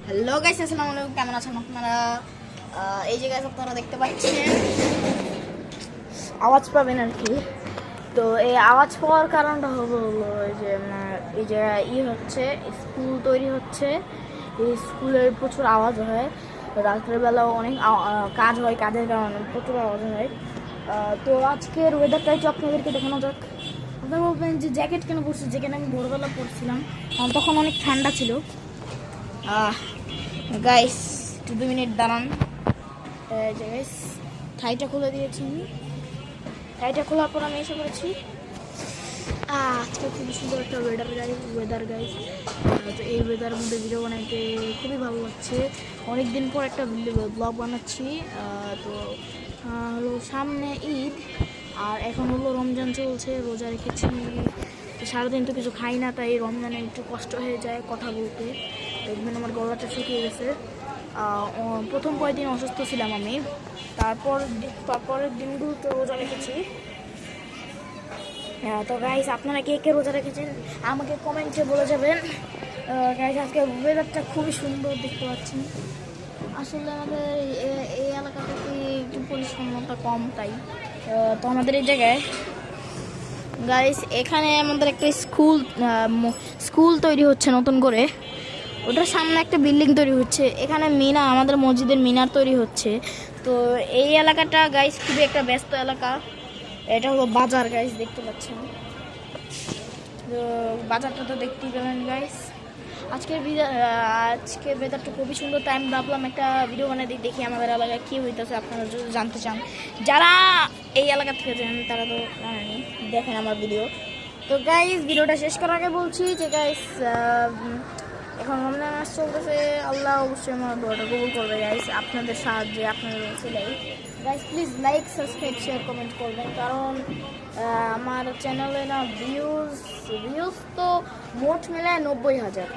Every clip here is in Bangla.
হ্যালো গাইস, আসসালামু আলাইকুম। কেমন আছেন আপনারা? এই যে গাইস আপনারা দেখতে পাচ্ছেন, আওয়াজ পাবেন আর কি। তো এই আওয়াজ পাওয়ার কারণটা হলো এই যে হচ্ছে স্কুল তৈরি হচ্ছে। এই স্কুলের প্রচুর আওয়াজ হয়, রাত্রেবেলাও অনেক কাজ হয়, কাজের কারণে প্রচুর আওয়াজ হয়। তো আজকের ওয়েদারটা একটু আপনাদেরকে দেখানো যাক। আপনারা বলবেন যে জ্যাকেট কেন পরছি, জ্যাকেট আমি ভোরবেলা পরছিলাম, তখন অনেক ঠান্ডা ছিল। গাইস একটু 2 মিনিট দাঁড়ান। গাইস থাইটা খুলে দিয়েছি আমি। থাইটা খোলার পর আমি এসে করেছি। আজকে খুবই সুন্দর একটা ওয়েদার গাইস। তো এই ওয়েদারের মধ্যে ভিডিও বানাইতে খুবই ভালো লাগছে। অনেক দিন পর একটা ব্লগ বানাচ্ছি। তো হলো সামনে ঈদ, আর এখন হলো রমজান চলছে, রোজা রেখেছি। তো সারাদিন তো কিছু খাই না, তাই রমজানে একটু কষ্ট হয়ে যায় কথা বলতে। দেখবেন আমার গলাটা শুকিয়ে গেছে। প্রথম কয়েকদিন অসুস্থ ছিলাম আমি, তারপরের দিনগুলো তো রোজা রেখেছি। তো গাইস আপনারা কে কে রোজা রেখেছেন আমাকে কমেন্টে বলে যাবেন। গাইস আজকে ওয়েদারটা খুবই সুন্দর দেখতে পাচ্ছেন। আসলে আমাদের এই এলাকাতে একটু পরিচ্ছন্নতা কম, তাই তো আমাদের এই জায়গায় গাইস এখানে আমাদের একটা স্কুল তৈরি হচ্ছে নতুন করে। ওটার সামনে একটা বিল্ডিং তৈরি হচ্ছে। এখানে আমাদের মসজিদের মিনার তৈরি হচ্ছে। তো এই এলাকাটা গাইস খুবই একটা ব্যস্ত এলাকা। এটা হলো বাজার গাইস, দেখতে পাচ্ছেন। তো বাজারটা তো দেখতেই পেলেন গাইস। আজকের ওয়েদারটা খুবই সুন্দর, টাইম ভাবলাম একটা ভিডিও বানিয়ে দেখি আমাদের এলাকায় কী হইতেছে। আপনারা যদি জানতে চান, যারা এই এলাকা থেকে যান তারা তো জানেনি, দেখেন আমার ভিডিও। তো গাইস ভিডিওটা শেষ করার আগে বলছি যে গাইস এখন রমজান মাস চলতেছে, আল্লাহ অবশ্যই আমার দোয়াটা কবুল করবে গাইস। আপনাদের সাহায্যে, আপনাদের ছেলেই guys please like, subscribe, share, comment করবেন। কারণ আমার চ্যানেলে না ভিউজ তো মোট মিলায় 90,000,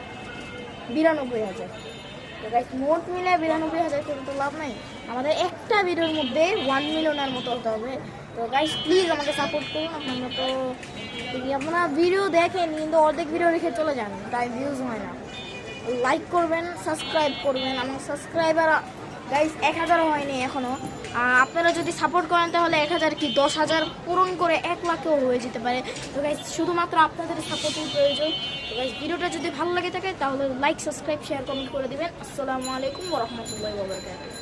92,000। তো গাইস মোট মিলায় 92,000 করে তো লাভ নাই। আমাদের একটা ভিডিওর মধ্যে 1 মিলিয়নের মতো হতে হবে। তো গাইস প্লিজ আমাকে সাপোর্ট করুন। আপনারা ভিডিও দেখেন কিন্তু অর্ধেক ভিডিও রেখে চলে যান, তাই ভিউজ হয় না। লাইক করবেন, সাবস্ক্রাইব করবেন। আমার সাবস্ক্রাইবার গাইস 1000 হয়নি এখনও। আপনারা যদি সাপোর্ট করেন তাহলে 1000 কি 10,000 পূরণ করে 1 লাখও হয়ে যেতে পারে। তো গাইস শুধুমাত্র আপনাদের সাপোর্টের প্রয়োজন। তো গাইস ভিডিওটা যদি ভালো লাগে থাকে তাহলে লাইক, সাবস্ক্রাইব, শেয়ার, কমেন্ট করে দিবেন। আসসালামু আলাইকুম ওয়া রাহমাতুল্লাহি ওয়া বারাকাতুহু।